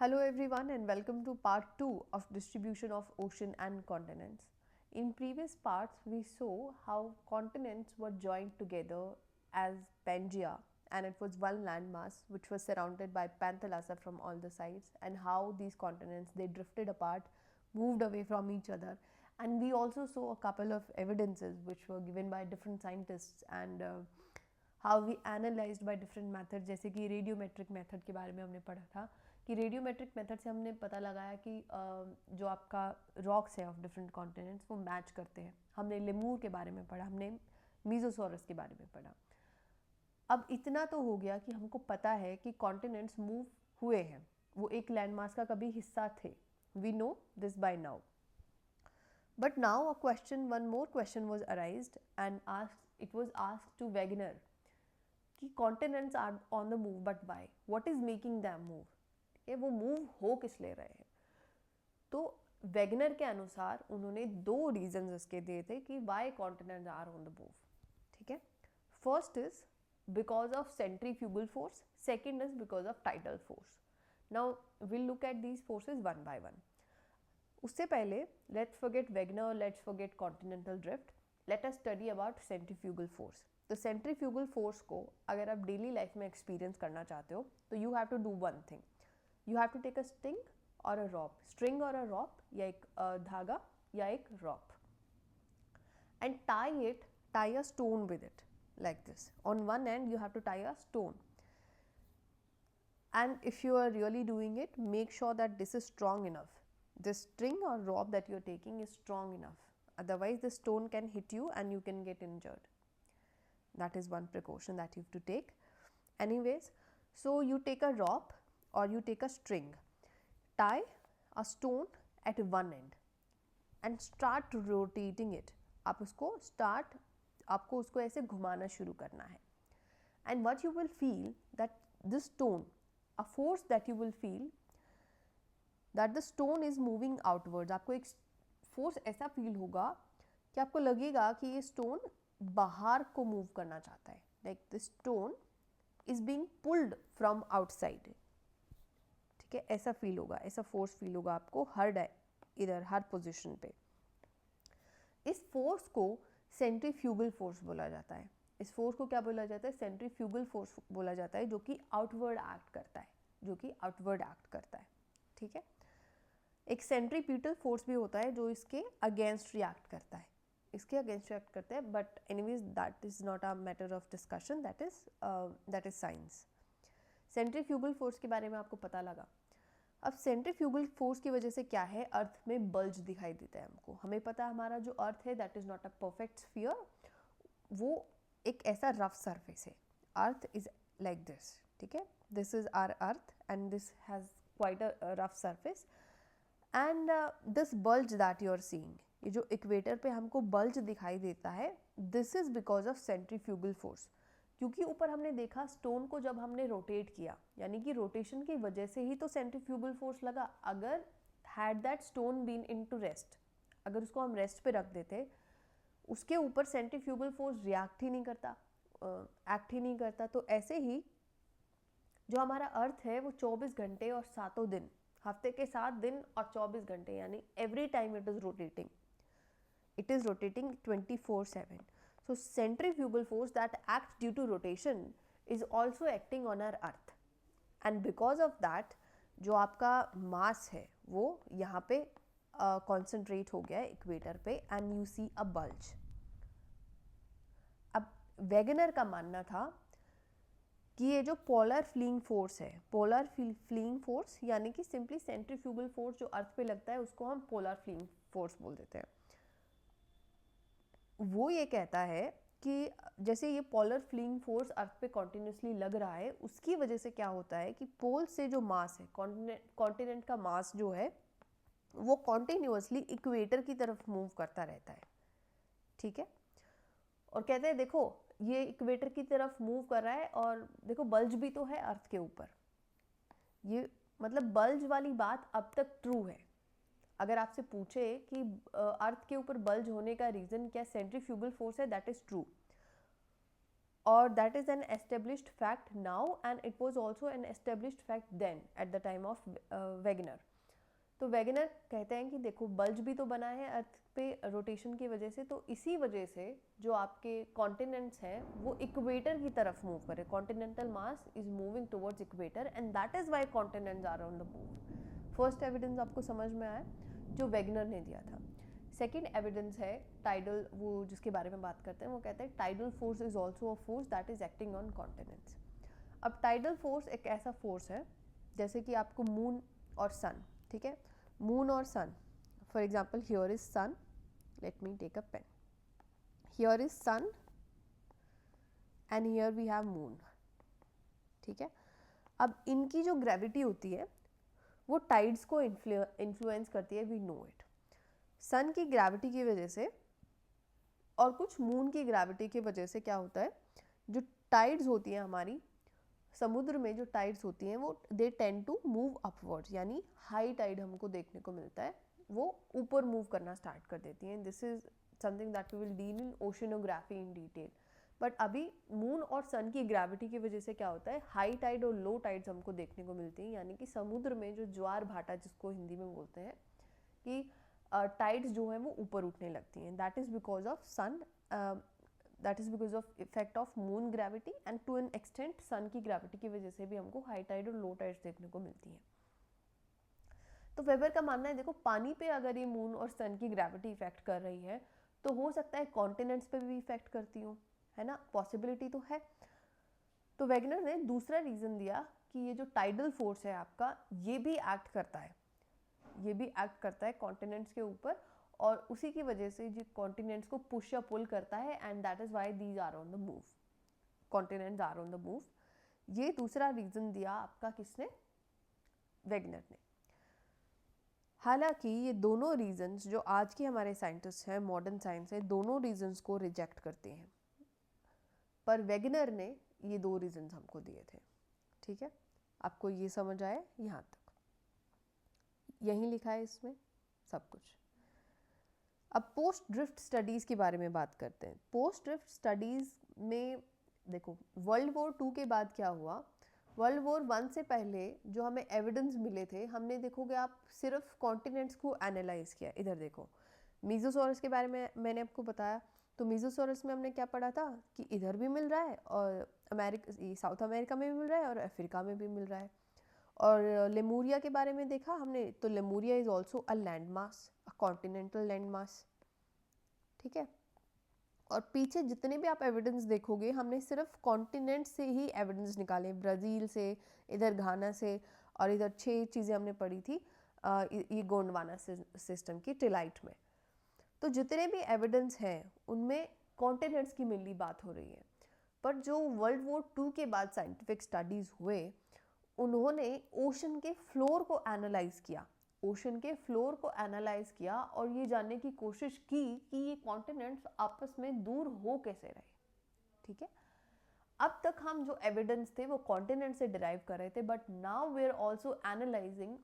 Hello everyone and welcome to part 2 of distribution of ocean and continents. In previous parts we saw how continents were joined together as Pangaea and it was one landmass which was surrounded by Panthalassa from all the sides, and how these continents they drifted apart, moved away from each other, and we also saw a couple of evidences which were given by different scientists and how we analysed by different method, जैसे कि radiometric method के बारे में हमने पढ़ा था कि radiometric method से हमने पता लगाया कि जो आपका रॉक्स है ऑफ डिफरेंट कॉन्टिनेंट्स वो मैच करते हैं. हमने लेमूर के बारे में पढ़ा, हमने मीजोसोरस के बारे में पढ़ा. अब इतना तो हो गया कि हमको पता है कि कॉन्टिनेंट्स मूव हुए हैं, वो एक लैंडमास का कभी हिस्सा थे. We know this by now. But now a question, one more question was arised and it was asked to Wegener कि continents are on the move but why, what is making them move, ये वो move हो किस ले रहे हैं. तो Wegener के अनुसार उन्होंने दो रीजंस इसके दिए थे कि why continents are on the move. ठीक है, first is because of centrifugal force, second is because of tidal force. Now will look at these forces one by one. उससे पहले let's forget Wegener, let's forget continental drift, let us study about centrifugal force. तो centrifugal force को अगर आप daily life में experience करना चाहते हो तो you have to do one thing. You have to take a string और अ रॉप, स्ट्रिंग और अ रॉप, या एक धागा या एक रॉप, and tie a stone with it like this. On one end you have to tie a stone, and if you are really doing it, make sure that this is strong enough. This string or rope that you are taking is strong enough, otherwise the stone can hit you and you can get injured. That is one precaution that you have to take. Anyways, so you take a rope or you take a string, tie a stone at one end and start rotating it. आप उसको आपको उसको ऐसे घुमाना शुरू करना है. And what you will feel that this stone, a force that you will feel that the stone is moving outwards. आपको एक फोर्स ऐसा फील होगा कि आपको लगेगा कि ये स्टोन बाहर को मूव करना चाहता है, like the stone is being pulled from outside. ठीक है, ऐसा फील होगा, ऐसा फोर्स फील होगा आपको इधर हर पोजीशन पे. इस फोर्स को सेंट्रीफ्यूगल फोर्स बोला जाता है. इस फोर्स को क्या बोला जाता है? सेंट्रीफ्यूगल फोर्स बोला जाता है, जो कि आउटवर्ड एक्ट करता है. ठीक है, एक सेंट्रीपिटल फोर्स भी होता है जो इसके अगेंस्ट रिएक्ट करता है, but anyways that is not a matter of discussion, that is science. Centrifugal force के बारे में आपको पता लगा. अब सेंट्रीफ्यूगल फोर्स की वजह से क्या है, अर्थ में बल्ज दिखाई देता है हमको. हमें पता है हमारा जो अर्थ है that is not a perfect sphere, वो एक ऐसा रफ सरफेस है. Earth is like this. ठीक है, this is our earth and this has quite a rough surface, and this bulge that you are seeing, ये जो equator पे हमको बल्ज दिखाई देता है, this is because of centrifugal force. क्योंकि ऊपर हमने देखा स्टोन को जब हमने रोटेट किया, यानी कि रोटेशन की वजह से ही तो सेंट्रीफ्यूगल फोर्स लगा. अगर had that stone been into rest, अगर उसको हम रेस्ट पे रख देते, उसके ऊपर सेंट्रीफ्यूगल फोर्स रिएक्ट ही नहीं करता, एक्ट ही नहीं करता. तो ऐसे ही जो हमारा अर्थ है वो 24 घंटे और 7 दिन, हफ्ते के 7 दिन और 24 घंटे, यानी every time it is rotating 24/7. So centrifugal force that acts due to rotation is also acting on our earth, and because of that जो आपका मास है वो यहाँ पे कॉन्सेंट्रेट हो गया है इक्वेटर पे, and you see a bulge. अब वेगनर का मानना था कि ये जो पोलर फ्लीइंग फोर्स है, पोलर फ्लीइंग फोर्स यानी कि सिंपली सेंट्रीफ्यूगल फोर्स जो अर्थ पे लगता है उसको हम पोलर फ्लीइंग फोर्स बोल देते हैं. वो ये कहता है कि जैसे ये पोलर फ्लीइंग फोर्स अर्थ पे कॉन्टिन्यूसली लग रहा है, उसकी वजह से क्या होता है कि पोल से जो मास है, कॉन्टिनेंट का मास जो है वो कॉन्टिन्यूसली इक्वेटर की तरफ मूव करता रहता है. ठीक है, और कहते हैं देखो ये इक्वेटर की तरफ मूव कर रहा है और देखो बल्ज भी तो है अर्थ के ऊपर. ये मतलब बल्ज वाली बात अब तक ट्रू है. अगर आपसे पूछे कि अर्थ के ऊपर बल्ज होने का रीज़न क्या सेंट्रीफ्यूगल फोर्स है, दैट इज़ ट्रू. और that is an established fact now and it was also an established fact then at the time of Wegener. तो वेगनर कहते हैं कि देखो बल्ज भी तो बना है अर्थ पे रोटेशन की वजह से, तो इसी वजह से जो आपके कॉन्टिनेंट्स हैं वो इक्वेटर की तरफ मूव करे, continental mass is moving towards equator and that is why continents are on the move. First evidence आपको समझ में आया जो वेगनर ने दिया था। सेकेंड एविडेंस है टाइडल, वो जिसके बारे में बात करते हैं, वो कहते हैं tidal force is also a force that is acting on continents. अब टाइडल फोर्स एक ऐसा फोर्स है जैसे कि आपको मून और सन, ठीक है, मून और sun, for example here is sun, let me take a pen, here is sun and here we have moon, ठीक है। अब इनकी जो ग्रेविटी होती है वो टाइड्स को इन्फ्लुएंस करती है, वी नो इट। सन की ग्रेविटी की वजह से और कुछ मून की ग्रेविटी की वजह से क्या होता है, जो टाइड्स होती हैं हमारी समुद्र में, जो टाइड्स होती हैं वो they tend to move upwards, यानी हाई टाइड हमको देखने को मिलता है, वो ऊपर मूव करना स्टार्ट कर देती हैं। This is something that we will deal in oceanography in detail. But अभी मून और सन की ग्रेविटी की वजह से क्या होता है, हाई टाइड और लो टाइड्स हमको देखने को मिलती हैं, यानी कि समुद्र में जो ज्वार भाटा जिसको हिंदी में बोलते हैं कि टाइड्स जो है वो ऊपर उठने लगती हैं। That is because of sun, that is because of effect of moon gravity and to an extent sun की ग्रेविटी की वजह से भी हमको हाई टाइड और लो टाइड्स देखने को मिलती हैं। तो वेबर का मानना है देखो पानी पे अगर ये मून और सन की ग्रेविटी इफेक्ट कर रही है तो हो सकता है कॉन्टिनेंट्स पे भी इफेक्ट करती हो, है ना, पॉसिबिलिटी तो है। तो वेगनर ने दूसरा रीजन दिया कि ये जो टाइडल फोर्स है आपका ये भी एक्ट करता है, ये भी एक्ट करता है कॉन्टिनेंट्स के ऊपर और उसी की वजह से जो कॉन्टिनेंट्स को पुश या पुल करता है and that is why these are on the move, continents are on the move. ये दूसरा रीजन दिया आपका किसने, वेगनर ने। हालांकि ये दोनों रीजंस जो आज के हमारे साइंटिस्ट हैं, मॉडर्न साइंस है, दोनों रीजंस को रिजेक्ट करते हैं, पर वेगनर ने ये दो रीजंस हमको दिए थे, ठीक है। आपको ये समझ आया यहाँ तक, यहीं लिखा है इसमें सब कुछ। अब पोस्ट ड्रिफ्ट स्टडीज़ के बारे में बात करते हैं। पोस्ट ड्रिफ्ट स्टडीज़ में देखो वर्ल्ड वॉर 2 के बाद क्या हुआ, वर्ल्ड वॉर 1 से पहले जो हमें एविडेंस मिले थे, हमने देखोगे आप सिर्फ कॉन्टिनेंट्स को एनालाइज किया। इधर देखो मीजोसॉरस के बारे में मैंने आपको बताया, तो मीजोसॉरस में हमने क्या पढ़ा था कि इधर भी मिल रहा है और साउथ अमेरिका में भी मिल रहा है और अफ्रीका में भी मिल रहा है। और लेमूरिया के बारे में देखा हमने, तो Lemuria is also a land mass, a continental land mass, ठीक है। और पीछे जितने भी आप एविडेंस देखोगे हमने सिर्फ कॉन्टिनेंट से ही एविडेंस निकाले, ब्राज़ील से, इधर घाना से, और इधर 6 चीज़ें हमने पढ़ी थी ये गोंडवाना सिस्टम की टिलाइट में। तो जितने भी एविडेंस हैं उनमें कॉन्टिनेंट्स की मेनली बात हो रही है। पर जो वर्ल्ड वॉर 2 के बाद साइंटिफिक स्टडीज़ हुए उन्होंने ओशन के फ्लोर को एनालाइज किया, ओशन के फ्लोर को एनालाइज किया और ये जानने की कोशिश की कि ये कॉन्टिनेंट्स आपस में दूर हो कैसे रहे, ठीक है। अब तक हम जो एविडेंस थे वो कॉन्टिनेंट से डिराइव कर रहे थे, but now we are also analysing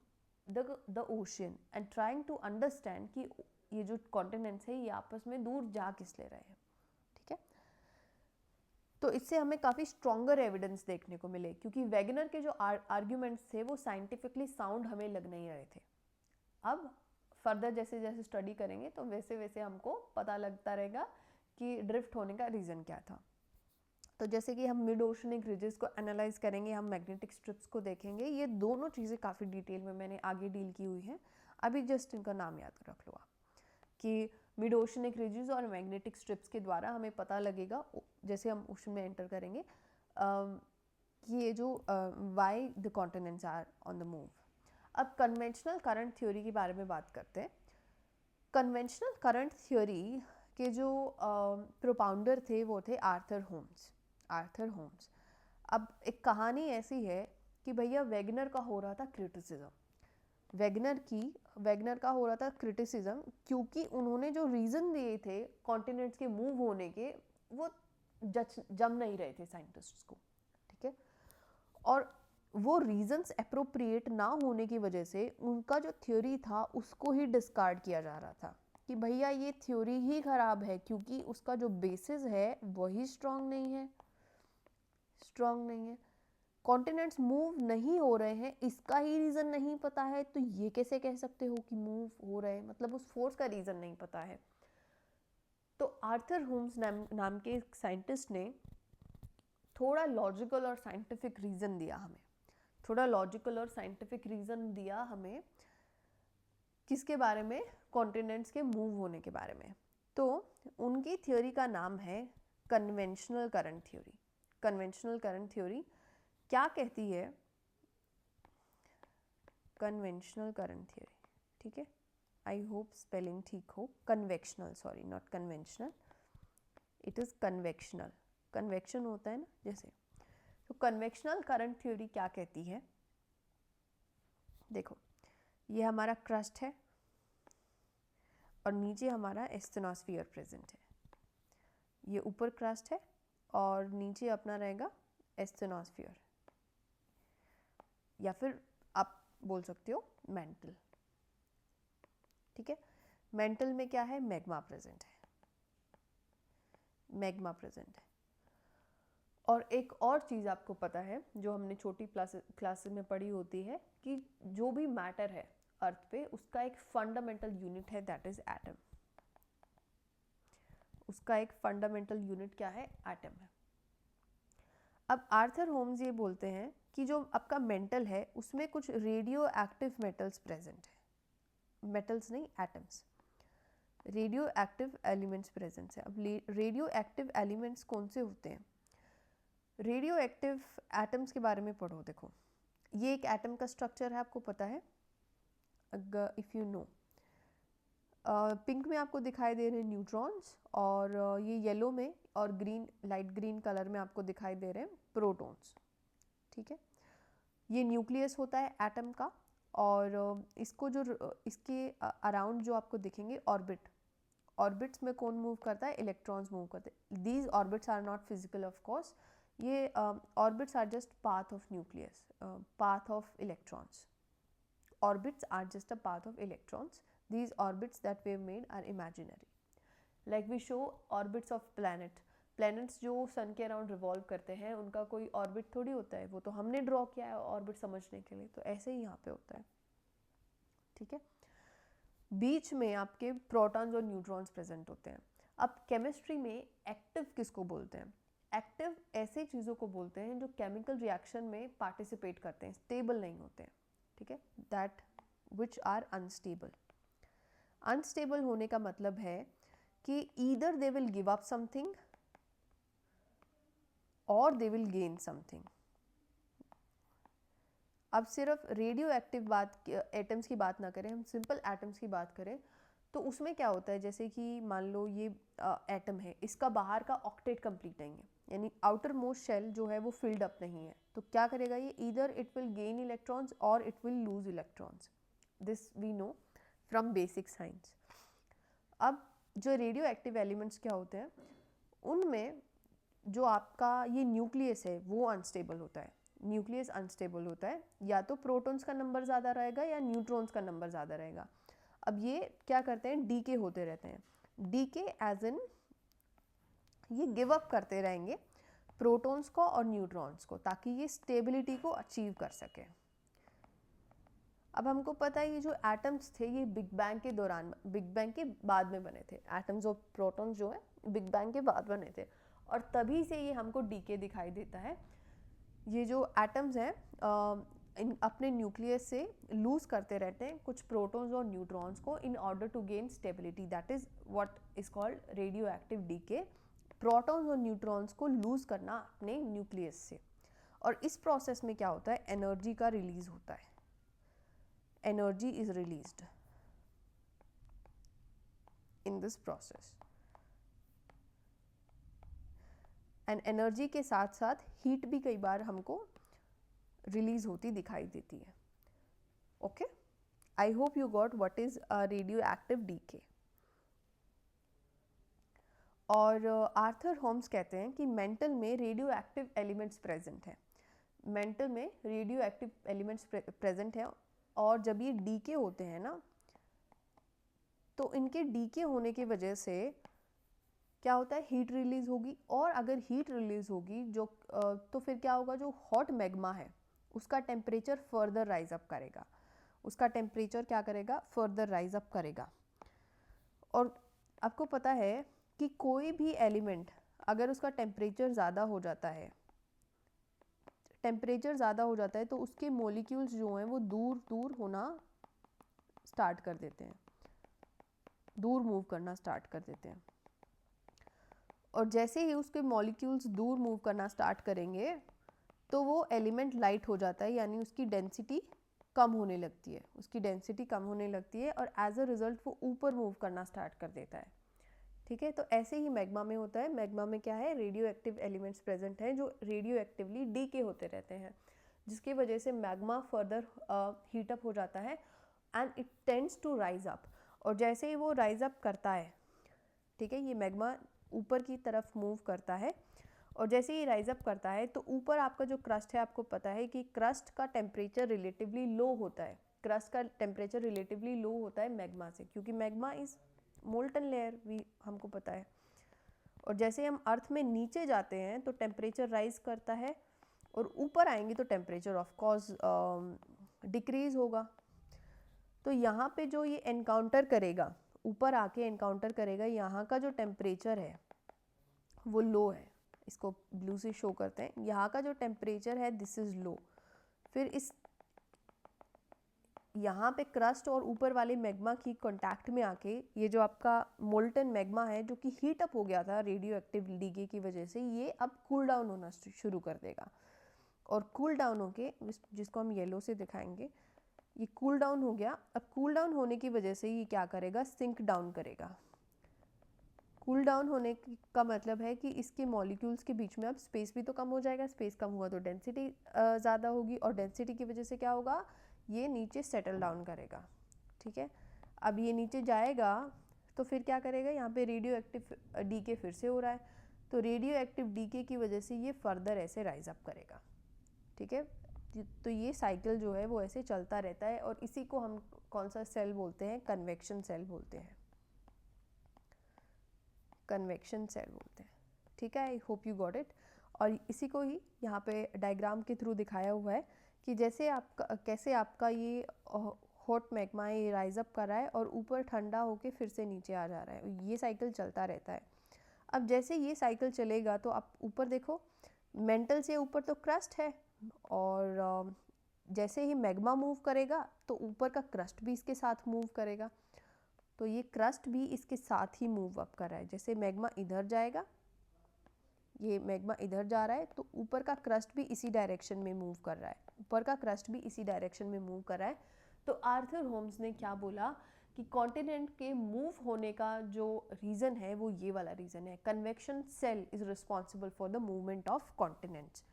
the ocean and trying to understand कि ये जो कॉन्टिनेंट्स है ये आपस में दूर जा किस ले रहे हैं, ठीक है। तो इससे हमें काफ़ी स्ट्रॉन्गर एविडेंस देखने को मिले, क्योंकि वेगनर के जो आर्ग्यूमेंट्स थे वो साइंटिफिकली साउंड हमें लग नहीं रहे थे। अब फर्दर जैसे जैसे स्टडी करेंगे तो वैसे वैसे हमको पता लगता रहेगा कि ड्रिफ्ट होने का रीज़न क्या था। तो जैसे कि हम मिड ओशनिक रिजेस को एनालाइज करेंगे, हम मैग्नेटिक स्ट्रिप्स को देखेंगे, ये दोनों चीज़ें काफ़ी डिटेल में मैंने आगे डील की हुई हैं, अभी जस्ट इनका नाम याद रख लो आप कि मिड ओशनिक रिजेस और मैग्नेटिक स्ट्रिप्स के द्वारा हमें पता लगेगा जैसे हम ओशन में एंटर करेंगे कि ये जो why the continents are on the move. अब कन्वेंशनल करंट थ्योरी के बारे में बात करते हैं। कन्वेंशनल करंट थ्योरी के जो प्रोपाउंडर थे वो थे आर्थर होम्स। अब एक कहानी ऐसी है कि भैया वेगनर का हो रहा था क्रिटिसिज्म, वेगनर का हो रहा था क्रिटिसिज्म क्योंकि उन्होंने जो रीज़न दिए थे कॉन्टिनेंट्स के मूव होने के वो जम नहीं रहे थे साइंटिस्ट्स को, ठीक है। और वो रीजंस अप्रोप्रिएट ना होने की वजह से उनका जो थ्योरी था उसको ही डिस्कार्ड किया जा रहा था कि भैया ये थ्योरी ही ख़राब है क्योंकि उसका जो बेसिस है वही स्ट्रॉन्ग नहीं है। स्ट्रॉन्ग नहीं है। कॉन्टिनेंट्स मूव नहीं हो रहे हैं, इसका ही रीज़न नहीं पता है, तो ये कैसे कह सकते हो कि मूव हो रहे हैं, मतलब उस फोर्स का रीज़न नहीं पता है। तो आर्थर होम्स नाम के एक साइंटिस्ट ने थोड़ा लॉजिकल और साइंटिफिक रीज़न दिया हमें, थोड़ा लॉजिकल और साइंटिफिक रीज़न दिया हमें किसके बारे में, कॉन्टिनेंट्स के मूव होने के बारे में। तो उनकी थ्योरी का नाम है conventional current theory. Conventional current theory क्या कहती है, कन्वेंशनल करंट थ्योरी, ठीक है, आई होप स्पेलिंग ठीक हो, convectional, sorry not conventional, it is convectional, convection होता है ना जैसे। तो कन्वेक्शनल करंट थ्योरी क्या कहती है, देखो ये हमारा क्रस्ट है और नीचे हमारा एस्थेनोस्फीयर प्रेजेंट है, ये ऊपर क्रस्ट है और नीचे अपना रहेगा एस्थेनोस्फीयर, या फिर आप बोल सकते हो मेंटल, ठीक है। मेंटल में क्या है, मैग्मा प्रेजेंट है, मैग्मा प्रेजेंट है। और एक और चीज़ आपको पता है जो हमने छोटी क्लासेस में पढ़ी होती है कि जो भी मैटर है अर्थ पे उसका एक फंडामेंटल यूनिट है, दैट इज एटम। उसका एक फंडामेंटल यूनिट क्या है, एटम है। अब आर्थर होम्स ये बोलते हैं कि जो आपका मेंटल है उसमें कुछ रेडियो एक्टिव मेटल्स प्रेजेंट है, मेटल्स नहीं atoms, radio active elements present है। अब रेडियो एक्टिव एलिमेंट्स कौन से होते हैं, रेडियो एक्टिव एटम्स के बारे में पढ़ो। देखो ये एक एटम का स्ट्रक्चर है, आपको पता है, अगर इफ़ यू नो, पिंक में आपको दिखाई दे रहे हैं न्यूट्रॉन्स, और ये येलो में और ग्रीन, लाइट ग्रीन कलर में आपको दिखाई दे रहे हैं प्रोटॉन्स, ठीक है। ये न्यूक्लियस होता है एटम का, और इसको जो इसके अराउंड जो आपको दिखेंगे ऑर्बिट, ऑर्बिट्स में कौन मूव करता है, इलेक्ट्रॉन्स मूव करते हैं। These orbits are not physical of course, ये orbits are just path of nucleus, path of electrons, orbits are just a path of electrons. These orbits that we have made are imaginary. Like we show orbits of planet. Planets जो सन के around revolve करते हैं उनका कोई orbit थोड़ी होता है, वो तो हमने ड्रॉ किया है ऑर्बिट समझने के लिए, तो ऐसे ही यहाँ पे होता है, ठीक है। बीच में आपके प्रोटॉन्स और न्यूट्रॉन्स प्रेजेंट होते हैं। अब केमिस्ट्री में एक्टिव किसको बोलते हैं, एक्टिव ऐसे चीज़ों को बोलते हैं जो केमिकल रिएक्शन में पार्टिसिपेट करते हैं, स्टेबल नहीं होते हैं, ठीक है, that which are unstable. Unstable होने का मतलब है कि either they will give up something और दे विल गेन समथिंग। अब सिर्फ रेडियो एक्टिव बात, एटम्स की बात ना करें, हम सिंपल एटम्स की बात करें तो उसमें क्या होता है, जैसे कि मान लो ये एटम है, इसका बाहर का ऑक्टेट कंप्लीट नहीं है, यानी आउटर मोस्ट शेल जो है वो फिल्ड अप नहीं है, तो क्या करेगा ये, either it will gain electrons और it will lose electrons, this we know from basic science. अब जो रेडियो एक्टिव एलिमेंट्स क्या होते हैं, उनमें जो आपका ये न्यूक्लियस है वो अनस्टेबल होता है, न्यूक्लियस अनस्टेबल होता है, या तो प्रोटॉन्स का नंबर ज़्यादा रहेगा या न्यूट्रॉन्स का नंबर ज़्यादा रहेगा। अब ये क्या करते हैं, डीके होते रहते हैं, डीके एज इन ये गिव अप करते रहेंगे प्रोटॉन्स को और न्यूट्रॉन्स को, ताकि ये स्टेबिलिटी को अचीव कर सके। अब हमको पता है ये जो एटम्स थे ये बिग बैंग के दौरान, बिग बैंग के बाद में बने थे, एटम्स और प्रोटॉन्स जो है बिग बैंग के बाद बने थे, और तभी से ये हमको डीके दिखाई देता है। ये जो एटम्स हैं अपने न्यूक्लियस से लूज करते रहते हैं कुछ प्रोटॉन्स और न्यूट्रॉन्स को in order to gain stability, that is what is called radioactive decay. Protons और न्यूट्रॉन्स को लूज करना अपने न्यूक्लियस से, और इस प्रोसेस में क्या होता है, एनर्जी का रिलीज होता है, energy is released in this process, and energy के साथ साथ हीट भी कई बार हमको रिलीज होती दिखाई देती है। Okay, I hope you got what is radioactive decay. और आर्थर होम्स कहते हैं कि मेंटल में रेडियो एक्टिव एलिमेंट्स प्रेजेंट हैं, मेंटल में रेडियो एक्टिव एलिमेंट्स प्रेजेंट हैं, और जब ये डीके होते हैं ना, तो इनके डीके होने की वजह से क्या होता है, हीट रिलीज होगी, और अगर हीट रिलीज होगी जो तो फिर क्या होगा, जो हॉट मैग्मा है उसका टेम्परेचर फर्दर राइज अप करेगा, उसका टेम्परेचर क्या करेगा, फर्दर राइज अप करेगा। और आपको पता है कि कोई भी एलिमेंट अगर उसका टेम्परेचर ज़्यादा हो जाता है, टेम्परेचर ज़्यादा हो जाता है तो उसके मॉलिक्यूल्स जो हैं वो दूर दूर होना स्टार्ट कर देते हैं, दूर मूव करना स्टार्ट कर देते हैं। और जैसे ही उसके मॉलिक्यूल्स दूर मूव करना स्टार्ट करेंगे तो वो एलिमेंट लाइट हो जाता है, यानी उसकी डेंसिटी कम होने लगती है, उसकी डेंसिटी कम होने लगती है और एज अ रिजल्ट वो ऊपर मूव करना स्टार्ट कर देता है। ठीक है, तो ऐसे ही मैग्मा में होता है। मैग्मा में क्या है, रेडियो एक्टिव एलिमेंट्स प्रेजेंट हैं जो रेडियो एक्टिवली डीके होते रहते हैं, जिसकी वजह से मैग्मा फर्दर हीटअप हो जाता है and it tends to rise up. और जैसे ही वो राइज अप करता है, ठीक है, ये मैग्मा ऊपर की तरफ मूव करता है, और जैसे ही राइज अप करता है तो ऊपर आपका जो क्रस्ट है, आपको पता है कि क्रस्ट का टेम्परेचर रिलेटिवली लो होता है, क्रस्ट का टेम्परेचर रिलेटिवली लो होता है मैग्मा से, क्योंकि मैग्मा इज मोल्टन लेयर भी हमको पता है। और जैसे हम अर्थ में नीचे जाते हैं तो टेम्परेचर राइज करता है, और ऊपर आएंगे तो टेम्परेचर ऑफ कोर्स डिक्रीज होगा। तो यहाँ पे जो ये एनकाउंटर करेगा, ऊपर आके एनकाउंटर करेगा, यहाँ का जो टेम्परेचर है वो लो है, इसको ब्लू से शो करते हैं, यहाँ का जो टेम्परेचर है दिस इज लो। फिर इस यहाँ पे क्रस्ट और ऊपर वाले मैग्मा की कांटेक्ट में आके ये जो आपका मोल्टन मैग्मा है जो कि हीट अप हो गया था रेडियो एक्टिव डीके की वजह से, ये अब कूल डाउन होना शुरू कर देगा। और कूल डाउन होके, जिसको हम येलो से दिखाएंगे, ये कूल डाउन हो गया। अब कूल डाउन होने की वजह से ये क्या करेगा, सिंक डाउन करेगा। कूल डाउन होने का मतलब है कि इसके मॉलिक्यूल्स के बीच में अब स्पेस भी तो कम हो जाएगा, स्पेस कम हुआ तो डेंसिटी ज़्यादा होगी, और डेंसिटी की वजह से क्या होगा, ये नीचे सेटल डाउन करेगा। ठीक है, अब ये नीचे जाएगा तो फिर क्या करेगा, यहाँ पे रेडियो एक्टिव डीके फिर से हो रहा है, तो रेडियो एक्टिव डीके की वजह से ये फर्दर ऐसे राइज अप करेगा। ठीक है, तो ये साइकिल जो है वो ऐसे चलता रहता है, और इसी को हम कौन सा सेल बोलते हैं, कन्वेक्शन सेल बोलते हैं, कन्वेक्शन सेल बोलते हैं। ठीक है, I hope you got it. और इसी को ही यहाँ पे डायग्राम के थ्रू दिखाया हुआ है कि जैसे आपका कैसे आपका ये हॉट मैग्मा ये राइज अप कर रहा है और ऊपर ठंडा होके फिर से नीचे आ जा रहा है, ये साइकिल चलता रहता है। अब जैसे ये साइकिल चलेगा तो आप ऊपर देखो, मेंटल से ऊपर तो क्रस्ट है, और जैसे ही मैग्मा मूव करेगा तो ऊपर का क्रस्ट भी इसके साथ मूव करेगा, तो ये क्रस्ट भी इसके साथ ही मूव अप कर रहा है। जैसे मैग्मा इधर जाएगा, ये मैग्मा इधर जा रहा है, तो ऊपर का क्रस्ट भी इसी डायरेक्शन में मूव कर रहा है, ऊपर का क्रस्ट भी इसी डायरेक्शन में मूव कर रहा है। तो आर्थर होम्स ने क्या बोला कि कॉन्टिनेंट के मूव होने का जो रीज़न है वो ये वाला रीज़न है, convection cell is responsible for the movement of continents.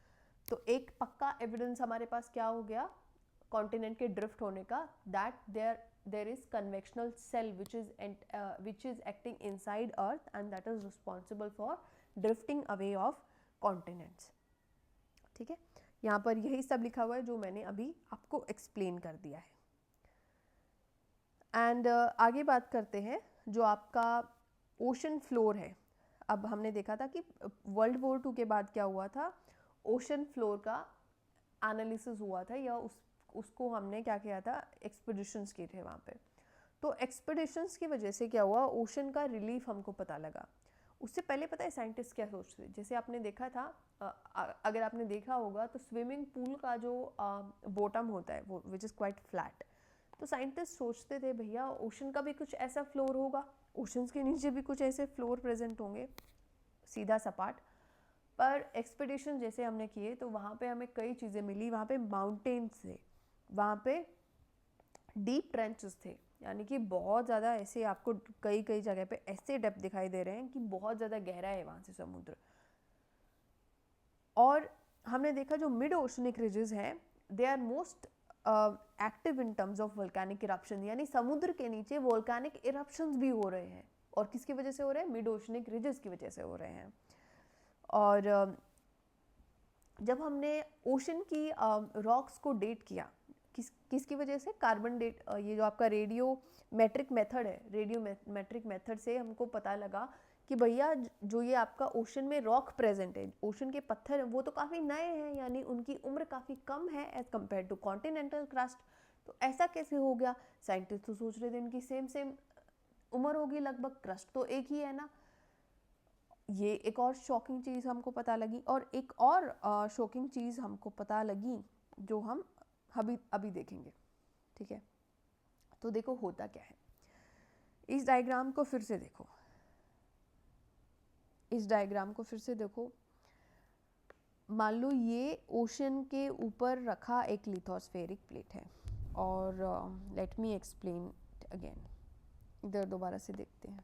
तो एक पक्का एविडेंस हमारे पास क्या हो गया कॉन्टिनेंट के ड्रिफ्ट होने का, that there is convectional cell which is acting inside earth and that is responsible for drifting away of continents। ठीक है, यहाँ पर यही सब लिखा हुआ है जो मैंने अभी आपको एक्सप्लेन कर दिया है। एंड आगे बात करते हैं जो आपका ओशन फ्लोर है। अब हमने देखा था कि वर्ल्ड वॉर 2 के बाद क्या हुआ था, ओशन फ्लोर का एनालिसिस हुआ था, या उसको हमने क्या किया था, एक्सपीडिशंस किए थे वहाँ पे। तो एक्सपीडिशंस की वजह से क्या हुआ, ओशन का रिलीफ हमको पता लगा। उससे पहले पता है साइंटिस्ट क्या सोचते थे, जैसे आपने देखा था, अगर आपने देखा होगा तो स्विमिंग पूल का जो बॉटम होता है वो विच इज़ क्वाइट फ्लैट, तो साइंटिस्ट सोचते थे भैया ओशन का भी कुछ ऐसा फ्लोर होगा, ओशंस के नीचे भी कुछ ऐसे फ्लोर प्रेजेंट होंगे सीधा सपाट। पर एक्सपीडिशन जैसे हमने किए तो वहाँ पे हमें कई चीज़ें मिली, वहाँ पे माउंटेन्स थे, वहाँ पे डीप ट्रेंचेस थे, यानी कि बहुत ज़्यादा ऐसे आपको कई कई जगह पे ऐसे डेप्थ दिखाई दे रहे हैं कि बहुत ज़्यादा गहरा है वहाँ से समुद्र। और हमने देखा जो मिड ओशनिक रिजेस हैं they are most active in terms of volcanic eruption, यानी समुद्र के नीचे वोल्केनिक इरप्शंस भी हो रहे हैं, और किसकी वजह से हो रहे हैं, मिड ओशनिक रिजेस की वजह से हो रहे हैं। और जब हमने ओशन की रॉक्स को डेट किया, किसकी वजह से, कार्बन डेट, ये जो आपका रेडियो मेट्रिक मेथड है, रेडियो मेट्रिक मेथड से हमको पता लगा कि भैया जो ये आपका ओशन में रॉक प्रेजेंट है, ओशन के पत्थर हैं, वो तो काफ़ी नए हैं, यानी उनकी उम्र काफ़ी कम है as compare to continental crust. तो ऐसा कैसे हो गया? साइंटिस्ट तो सोच रहे थे उनकी सेम सेम उम्र होगी लगभग, क्रस्ट तो एक ही है ना। ये एक और शॉकिंग चीज़ हमको पता लगी, और एक और शॉकिंग चीज़ हमको पता लगी जो हम अभी अभी देखेंगे। ठीक है, तो देखो होता क्या है। इस डायग्राम को फिर से देखो, इस डायग्राम को फिर से देखो। मान लो ये ओशन के ऊपर रखा एक लिथोस्फेरिक प्लेट है, और लेट मी एक्सप्लेन अगेन। इधर दोबारा से देखते हैं।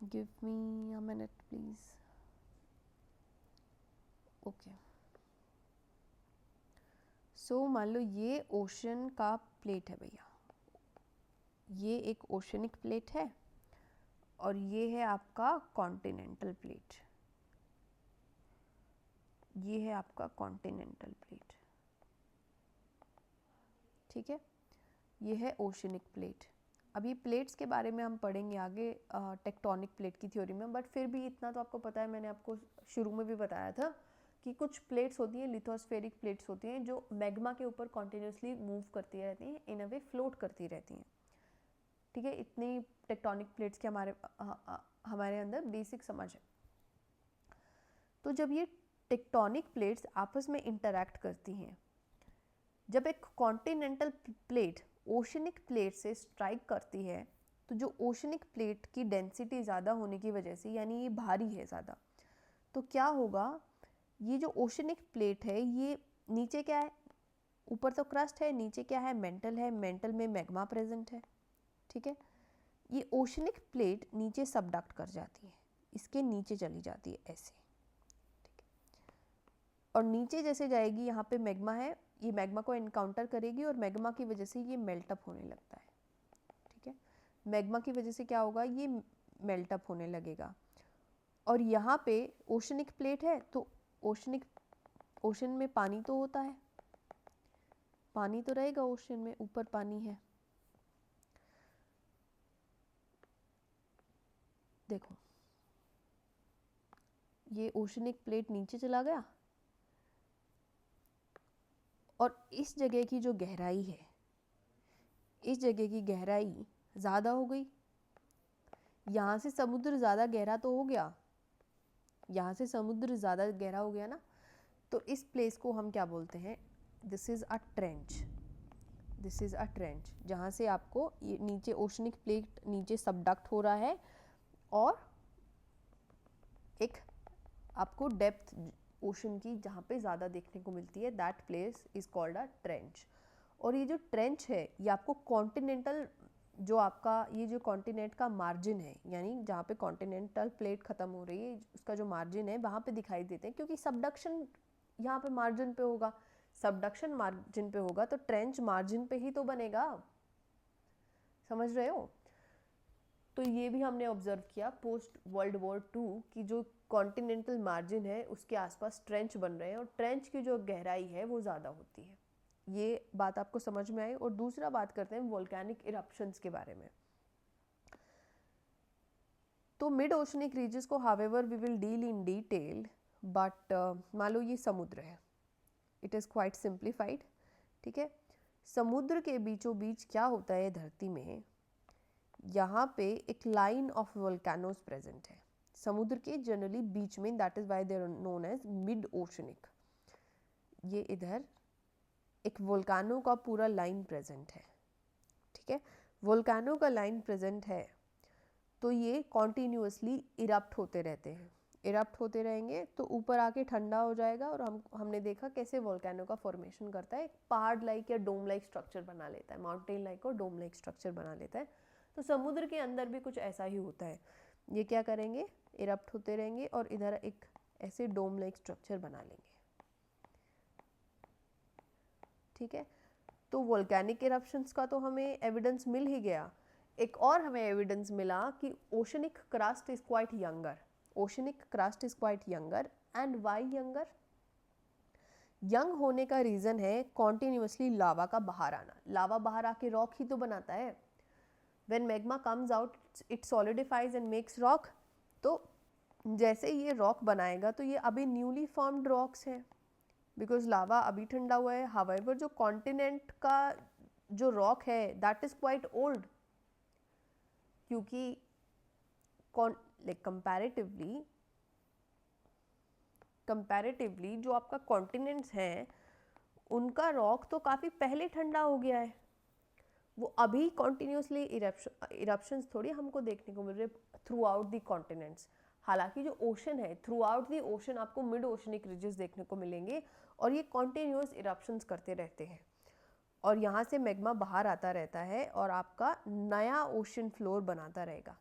Give me a minute please. Okay, so मान लो ये ओशन का प्लेट है भैया, ये एक ओशनिक प्लेट है, और ये है आपका कॉन्टिनेंटल प्लेट, ये है आपका कॉन्टिनेंटल प्लेट। ठीक है, ये है ओशनिक प्लेट। अब ये प्लेट्स के बारे में हम पढ़ेंगे आगे टेक्टोनिक प्लेट की थ्योरी में, बट फिर भी इतना तो आपको पता है, मैंने आपको शुरू में भी बताया था कि कुछ प्लेट्स होती हैं, लिथोस्फेरिक प्लेट्स होती हैं, जो मैग्मा के ऊपर कॉन्टिन्यूसली मूव करती रहती हैं, इन अ वे फ्लोट करती रहती हैं। ठीक है, इतनी टेक्टोनिक प्लेट्स के हमारे अंदर बेसिक समझ है। तो जब ये टेक्टोनिक प्लेट्स आपस में इंटरैक्ट करती हैं, जब एक कॉन्टिनेंटल प्लेट ओशनिक प्लेट से स्ट्राइक करती है, तो जो ओशनिक प्लेट की डेंसिटी ज़्यादा होने की वजह से, यानी ये भारी है ज़्यादा, तो क्या होगा, ये जो ओशनिक प्लेट है, ये नीचे क्या है, ऊपर तो क्रस्ट है, नीचे क्या है, मेंटल है, मेंटल में मैग्मा प्रेजेंट है। ठीक है, ये ओशनिक प्लेट नीचे सबडक्ट कर जाती है, इसके नीचे चली जाती है ऐसे। ठीक है, और नीचे जैसे जाएगी, यहाँ पे मैग्मा है, ये मैग्मा को एनकाउंटर करेगी, और मैग्मा की वजह से ये मेल्ट अप होने लगता है। ठीक है, मैग्मा की वजह से क्या होगा, ये मेल्ट अप होने लगेगा। और यहाँ पे ओशनिक प्लेट है, तो ओशन में पानी तो होता है, पानी तो रहेगा ओशन में, ऊपर पानी है। देखो, ये ओशनिक प्लेट नीचे चला गया, और इस जगह की जो गहराई है, इस जगह की गहराई ज़्यादा हो गई। यहाँ से समुद्र ज़्यादा गहरा तो हो गया, यहाँ से समुद्र ज़्यादा गहरा हो गया ना, तो इस प्लेस को हम क्या बोलते हैं, this is a trench, this is a trench, जहाँ से आपको ये नीचे ओशनिक प्लेट नीचे सबडक्ट हो रहा है, और एक आपको डेप्थ ओशन की जहाँ पे ज़्यादा देखने को मिलती है, that place is called a trench. और ये जो ट्रेंच है, ये आपको कॉन्टिनेंटल, जो आपका ये जो कॉन्टिनेंट का मार्जिन है, यानी जहाँ पे कॉन्टिनेंटल प्लेट ख़त्म हो रही है, उसका जो मार्जिन है वहाँ पे दिखाई देते हैं, क्योंकि सबडक्शन यहाँ पे मार्जिन पे होगा, सबडक्शन मार्जिन पे होगा, तो ट्रेंच मार्जिन पे ही तो बनेगा। समझ रहे हो? तो ये भी हमने ऑब्जर्व किया पोस्ट वर्ल्ड वॉर 2 की जो कॉन्टिनेंटल मार्जिन है उसके आसपास ट्रेंच बन रहे हैं, और ट्रेंच की जो गहराई है वो ज़्यादा होती है। ये बात आपको समझ में आई। और दूसरा बात करते हैं वोल्केनिक इरप्शंस के बारे में। तो मिड ओशनिक रीजस को however we will deal in detail, but मान लो ये समुद्र है, इट इज़ क्वाइट सिंप्लीफाइड। ठीक है, समुद्र के बीचों बीच क्या होता है धरती में, यहाँ पे एक लाइन ऑफ वोल्केनोज प्रेजेंट है समुद्र के जनरली बीच में, that is why they are known as mid oceanic. ये इधर एक वोल्केनो का पूरा लाइन प्रेजेंट है। ठीक है, वोल्केनो का लाइन प्रेजेंट है, तो ये कॉन्टीन्यूसली इरप्ट होते रहते हैं, इरप्ट होते रहेंगे तो ऊपर आके ठंडा हो जाएगा, और हमने देखा कैसे वोल्केनो का फॉर्मेशन करता है, एक पहाड़ लाइक या डोम लाइक स्ट्रक्चर बना लेता है, माउंटेन लाइक और डोम लाइक स्ट्रक्चर बना लेता है। तो समुद्र के अंदर भी कुछ ऐसा ही होता है, ये क्या करेंगे, इरप्ट होते रहेंगे, और इधर एक ऐसे डोम लाइक स्ट्रक्चर बना लेंगे। ठीक है, तो वोल्केनिक इरप्शंस का तो हमें एविडेंस मिल ही गया। एक और हमें एविडेंस मिला कि oceanic crust is quite younger, oceanic crust is quite younger. And why younger? Young होने का रीज़न है कॉन्टिन्यूसली लावा का बाहर आना, लावा बाहर आके रॉक ही तो बनाता है। When magma comes out it solidifies and makes rock. तो जैसे ये रॉक बनाएगा तो ये अभी न्यूली फॉर्म्ड रॉक्स हैं बिकॉज लावा अभी ठंडा हुआ है। हाउएवर जो कॉन्टिनेंट का जो रॉक है दैट इज क्वाइट ओल्ड, क्योंकि लाइक कंपैरेटिवली जो आपका कॉन्टिनेंट्स हैं उनका रॉक तो काफ़ी पहले ठंडा हो गया है। वो अभी कॉन्टिन्यूसली इरप्शंस थोड़ी हमको देखने को मिल रहे थ्रू आउट दी कॉन्टिनेंट्स। हालांकि जो ओशन है थ्रू आउट दी ओशन आपको मिड ओशनिक रिजेस देखने को मिलेंगे और ये कॉन्टिन्यूस इरप्शंस करते रहते हैं और यहाँ से मैग्मा बाहर आता रहता है और आपका नया ओशन फ्लोर बनाता रहेगा।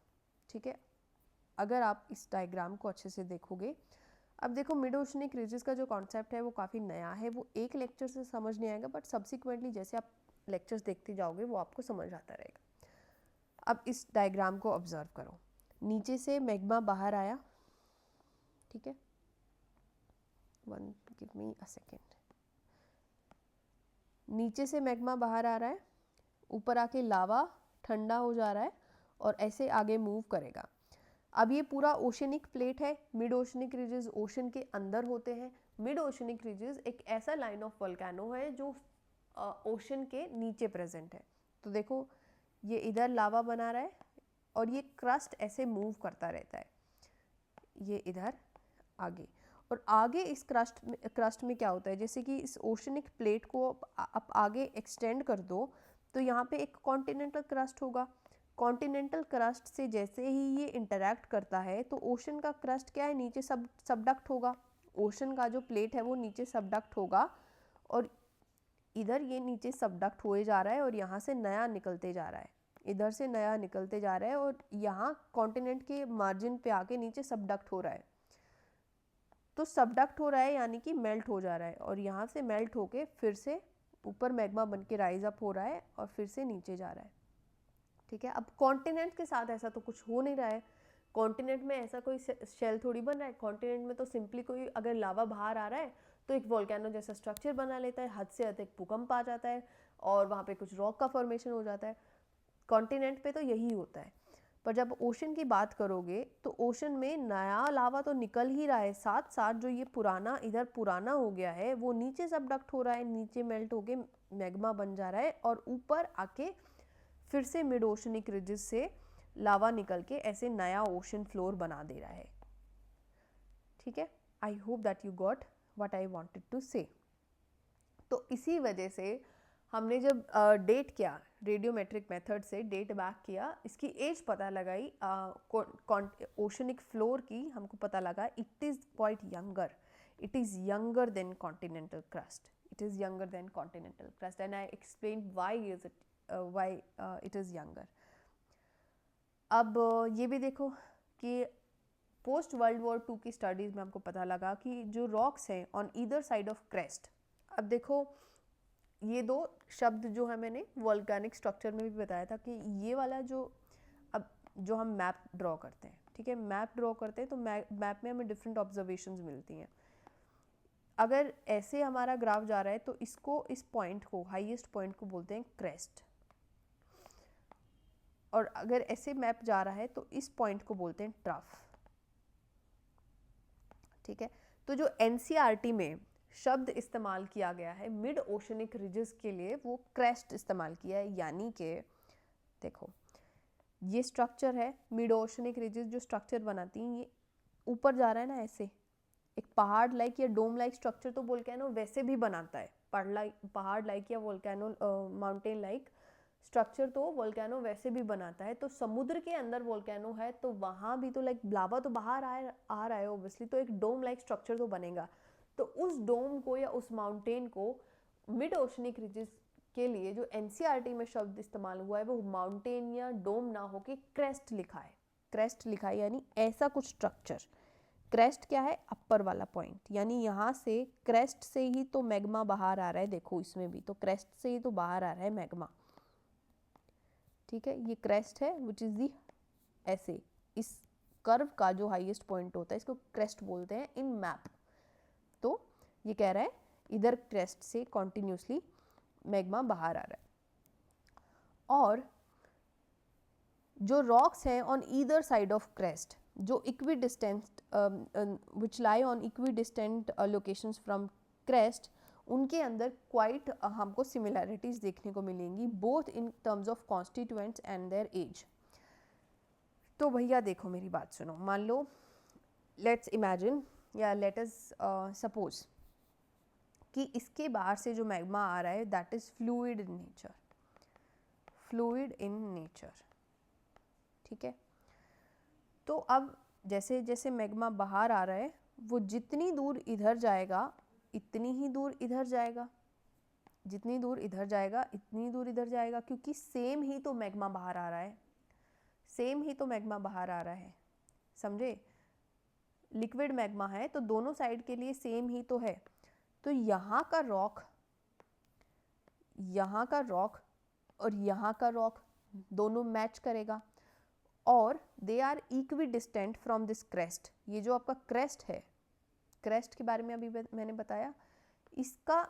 ठीक है, अगर आप इस डायग्राम को अच्छे से देखोगे, अब देखो मिड ओशनिक रिजेस का जो कॉन्सेप्ट है वो काफ़ी नया है, वो एक लेक्चर से समझ नहीं आएगा बट सब्सिक्वेंटली जैसे आप लेक्चर्स देखते जाओगे वो आपको समझ आता रहेगा। अब इस डायग्राम को ऑब्जर्व करो, नीचे से मैग्मा बाहर आया, ठीक है, गिव मी अ सेकेंड, नीचे से मैग्मा बाहर आ रहा है, ऊपर आके लावा ठंडा हो जा रहा है और ऐसे आगे मूव करेगा। अब ये पूरा ओशनिक प्लेट है, मिड ओशनिक रिजेस ओशन के अंदर होते हैं। मिड ओशनिक रिजेस एक ऐसा लाइन ऑफ वोल्केनो है जो ओशन के नीचे प्रेजेंट है। तो देखो ये इधर लावा बना रहा है और ये क्रस्ट ऐसे मूव करता रहता है, ये इधर आगे, और आगे इस क्रस्ट में क्या होता है, जैसे कि इस ओशनिक प्लेट को आप आगे एक्सटेंड कर दो तो यहाँ पे एक कॉन्टिनेंटल क्रस्ट होगा। कॉन्टिनेंटल क्रस्ट से जैसे ही ये इंटरैक्ट करता है तो ओशन का क्रस्ट क्या है, नीचे सबडक्ट होगा। ओशन का जो प्लेट है वो नीचे सबडक्ट होगा और इधर ये नीचे सबडक्ट हुए जा रहा है और यहाँ से नया निकलते जा रहा है, इधर से नया निकलते जा रहा है और यहाँ कॉन्टिनेंट के मार्जिन पे आके नीचे सबडक्ट हो रहा है। तो सबडक्ट हो रहा है यानी कि मेल्ट हो जा रहा है और यहाँ से मेल्ट होके फिर से ऊपर मैग्मा बन के राइज अप हो रहा है और फिर से नीचे जा रहा है। ठीक है, अब कॉन्टिनेंट के साथ ऐसा तो कुछ हो नहीं रहा है, कॉन्टिनेंट में ऐसा कोई शेल थोड़ी बन रहा है। कॉन्टिनेंट में तो सिंपली कोई अगर लावा बाहर आ रहा है तो एक वोल्केनो जैसा स्ट्रक्चर बना लेता है, हद से अधिक भूकंप आ जाता है और वहाँ पे कुछ रॉक का फॉर्मेशन हो जाता है। कॉन्टिनेंट पे तो यही होता है, पर जब ओशन की बात करोगे तो ओशन में नया लावा तो निकल ही रहा है, साथ साथ जो ये पुराना इधर पुराना हो गया है वो नीचे सबडक्ट हो रहा है, नीचे मेल्ट होके मैग्मा बन जा रहा है और ऊपर आके फिर से मिड ओशनिक रिजेस से लावा निकल के ऐसे नया ओशन फ्लोर बना दे रहा है। ठीक है, I hope that you got what I wanted to say. तो इसी वजह से हमने जब डेट किया रेडियोमेट्रिक मेथड से, डेट बैक किया, इसकी एज पता लगाई ओशनिक फ्लोर की, हमको पता लगा it is quite younger, it is younger than continental crust, it is younger than continental crust and I explain why is it why it is younger. अब ये भी देखो कि पोस्ट वर्ल्ड वॉर 2 की स्टडीज़ में हमको पता लगा कि जो रॉक्स हैं on either side of crest, अब देखो ये दो शब्द जो है मैंने वोल्केनिक स्ट्रक्चर में भी बताया था कि ये वाला जो अब जो हम मैप ड्रॉ करते हैं, ठीक है, मैप ड्रॉ करते हैं तो मैप में हमें डिफरेंट ऑब्जर्वेशंस मिलती हैं। अगर ऐसे हमारा ग्राफ जा रहा है तो इसको, इस पॉइंट को, हाईएस्ट पॉइंट को बोलते हैं क्रेस्ट, और अगर ऐसे मैप जा रहा है तो इस पॉइंट को बोलते हैं ट्रफ। ठीक है, तो जो एनसीईआरटी में शब्द इस्तेमाल किया गया है मिड ओशनिक रिजेस के लिए वो क्रेस्ट इस्तेमाल किया है, यानी कि देखो ये स्ट्रक्चर है, मिड ओशनिक रिजेस जो स्ट्रक्चर बनाती हैं ये ऊपर जा रहा है ना, ऐसे एक पहाड़ लाइक या डोम लाइक स्ट्रक्चर तो वोल्केनो वैसे भी बनाता है, पहाड़ लाइक या वोल्केनो माउंटेन लाइक स्ट्रक्चर तो वोल्केनो वैसे भी बनाता है। तो समुद्र के अंदर वोल्केनो है तो वहाँ भी तो लाइक लावा तो बाहर आ रहा है ओब्वियसली, तो एक डोम लाइक स्ट्रक्चर तो बनेगा। तो उस डोम को या उस माउंटेन को मिड ओशनिक रिजेस के लिए जो एनसीईआरटी में शब्द इस्तेमाल हुआ है वो माउंटेन या डोम ना होके क्रेस्ट लिखा है, क्रेस्ट लिखा है, यानी ऐसा कुछ स्ट्रक्चर। क्रेस्ट क्या है, अपर वाला पॉइंट, यानी यहाँ से क्रेस्ट से ही तो मैग्मा बाहर आ रहा है, देखो इसमें भी तो क्रेस्ट से ही तो बाहर आ रहा है मैग्मा। ठीक है, ये क्रेस्ट है विच इज़ दी, ऐसे इस कर्व का जो हाईएस्ट पॉइंट होता है इसको क्रेस्ट बोलते हैं इन मैप। तो ये कह रहा है इधर क्रेस्ट से कॉन्टिन्यूसली मैग्मा बाहर आ रहा है। और जो रॉक्स हैं on either side of crest, जो equidistant which lie on equidistant locations from crest, उनके अंदर क्वाइट हमको सिमिलैरिटीज़ देखने को मिलेंगी, both in terms of constituents and their age. तो भैया देखो मेरी बात सुनो, मान लो लेट्स इमेजिन या लेट अस सपोज कि इसके बाहर से जो मैग्मा आ रहा है that is fluid in nature, fluid in nature, ठीक है। तो अब जैसे जैसे मैग्मा बाहर आ रहा है वो जितनी दूर इधर जाएगा इतनी ही दूर इधर जाएगा, जितनी दूर इधर जाएगा इतनी दूर इधर जाएगा, क्योंकि सेम ही तो मैग्मा बाहर आ रहा है, सेम ही तो मैग्मा बाहर आ रहा है, समझे। लिक्विड मैग्मा है तो दोनों साइड के लिए सेम ही तो है। तो यहाँ का रॉक, यहाँ का रॉक और यहाँ का रॉक दोनों मैच करेगा और they are equidistant from this crest. ये जो आपका क्रेस्ट है, क्रेस्ट के बारे में अभी मैंने बताया, इसका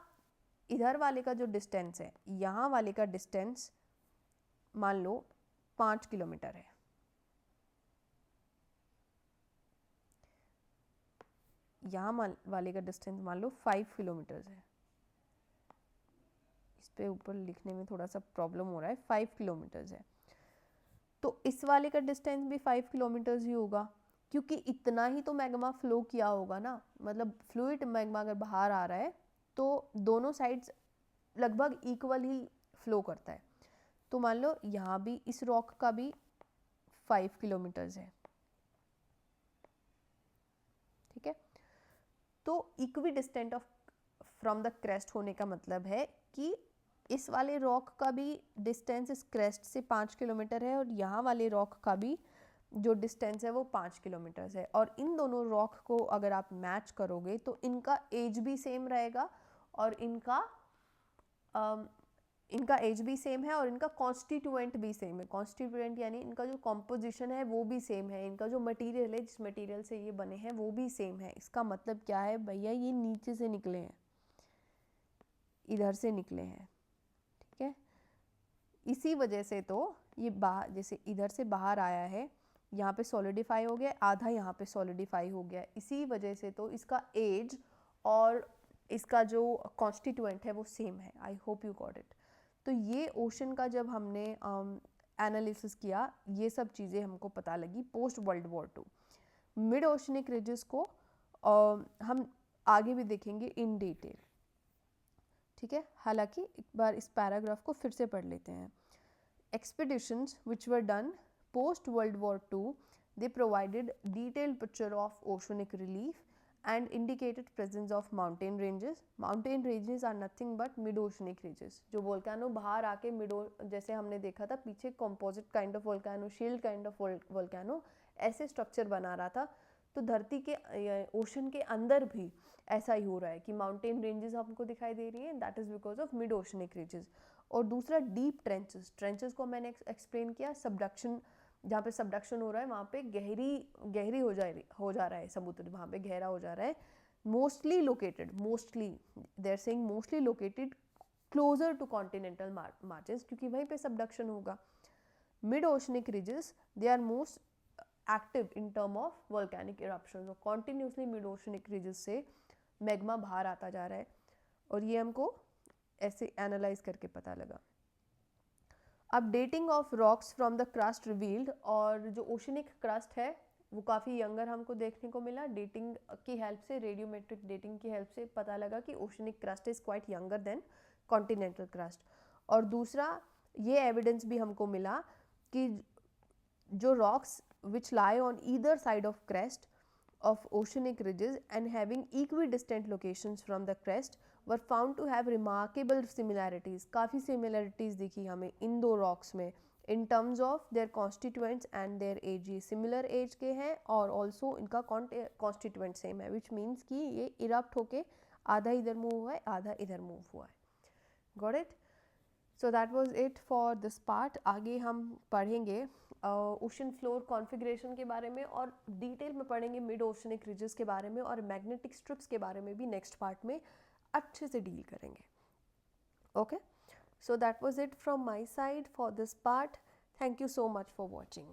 इधर वाले का जो डिस्टेंस है, यहाँ वाले का डिस्टेंस मान लो 5 किलोमीटर है, यहाँ वाले का डिस्टेंस मान लो 5 किलोमीटर है। इस पे ऊपर लिखने में थोड़ा सा प्रॉब्लम हो रहा है, 5 किलोमीटर्स है। तो इस वाले का डिस्टेंस भी 5 किलोमीटर्स ही होगा, क्योंकि इतना ही तो मैग्मा फ्लो किया होगा ना, मतलब फ्लूइड मैग्मा अगर बाहर आ रहा है तो दोनों साइड्स लगभग इक्वल ही फ्लो करता है। तो मान लो यहाँ भी इस रॉक का भी 5 किलोमीटर्स है, ठीक है। तो equi distant of from the crest होने का मतलब है कि इस वाले रॉक का भी डिस्टेंस इस क्रेस्ट से 5 किलोमीटर है और यहाँ वाले रॉक का भी जो डिस्टेंस है वो 5 किलोमीटर है। और इन दोनों रॉक को अगर आप मैच करोगे तो इनका एज भी सेम रहेगा और इनका एज भी सेम है और इनका कॉन्स्टिट्यूएंट भी सेम है। कॉन्स्टिट्यूएंट यानी इनका जो कॉम्पोजिशन है वो भी सेम है, इनका जो मटेरियल है, जिस मटेरियल से ये बने हैं वो भी सेम है। इसका मतलब क्या है भैया, ये नीचे से निकले हैं, इधर से निकले हैं, ठीक है। इसी वजह से तो ये बाहर, जैसे इधर से बाहर आया है, यहाँ पे सॉलिडिफाई हो गया, आधा यहाँ पे सॉलिडिफाई हो गया, इसी वजह से तो इसका एज और इसका जो कॉन्स्टिट्यूएंट है वो सेम है। I hope you got it. तो ये ओशन का जब हमने एनालिसिस किया, ये सब चीज़ें हमको पता लगी post world war 2। Mid oceanic ridges को हम आगे भी देखेंगे इन डिटेल, ठीक है। हालांकि एक बार इस पैराग्राफ को फिर से पढ़ लेते हैं। Expeditions which were done post World War II, they provided detailed picture of oceanic relief and indicated presence of mountain ranges. Mountain ranges are nothing but mid-oceanic ridges. जो वोल्केनो बाहर आके जैसे हमने देखा था पीछे composite kind of volcano, shield kind of volcano ऐसे structure बना रहा था, तो धरती के ओशन के अंदर भी ऐसा ही हो रहा है कि माउंटेन रेंजेस हमको दिखाई दे रही हैं, that is because of mid oceanic ridges. और दूसरा डीप ट्रेंचेस, ट्रेंचेस को मैंने एक्सप्लेन किया, सबडक्शन, जहाँ पे सबडक्शन हो रहा है वहाँ पे गहरी हो जा रहा है समुद्र, वहाँ पे गहरा हो जा रहा है। Mostly located, mostly they are saying mostly located closer to continental margins, क्योंकि वहीं पे सबडक्शन होगा। Mid oceanic ridges they are most active in term of volcanic eruption, continuously mid oceanic ridges से मैग्मा बाहर आता जा रहा है, और ये हमको ऐसे एनालाइज करके पता लगा। अब dating of rocks from the crust revealed, और जो ओशनिक क्रस्ट है वो काफ़ी यंगर हमको देखने को मिला। डेटिंग की हेल्प से, रेडियोमेट्रिक डेटिंग की हेल्प से पता लगा कि oceanic crust is quite younger than continental crust. और दूसरा ये एविडेंस भी हमको मिला कि जो rocks which lie on either side of crest of oceanic ridges and having equidistant locations from the crest were found to have remarkable similarities. काफ़ी similarities दिखी हमें इन दो rocks में in terms of their constituents and their age. ये similar age के हैं और also इनका constituent same है, which means कि ये erupt होके आधा इधर move हुआ है, आधा इधर move हुआ है। Got it? So that was it for this part. आगे हम पढ़ेंगे ओशन फ्लोर कॉन्फ़िगरेशन के बारे में और डिटेल में पढ़ेंगे मिड ओशनिक रिजेस के बारे में, और मैग्नेटिक स्ट्रिप्स के बारे में भी नेक्स्ट पार्ट में अच्छे से डील करेंगे। Okay, so that was it from my side for this part. Thank you so much for watching.